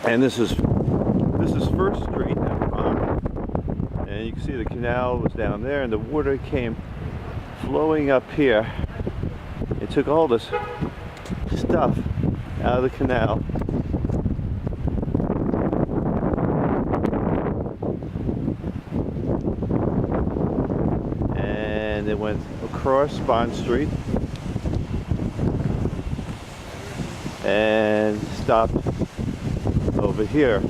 And this is First Street at the bottom, and you can see the canal was down there, and the water came flowing up here. It took all this stuff out of the canal. And it went across Bond Street and stopped over here.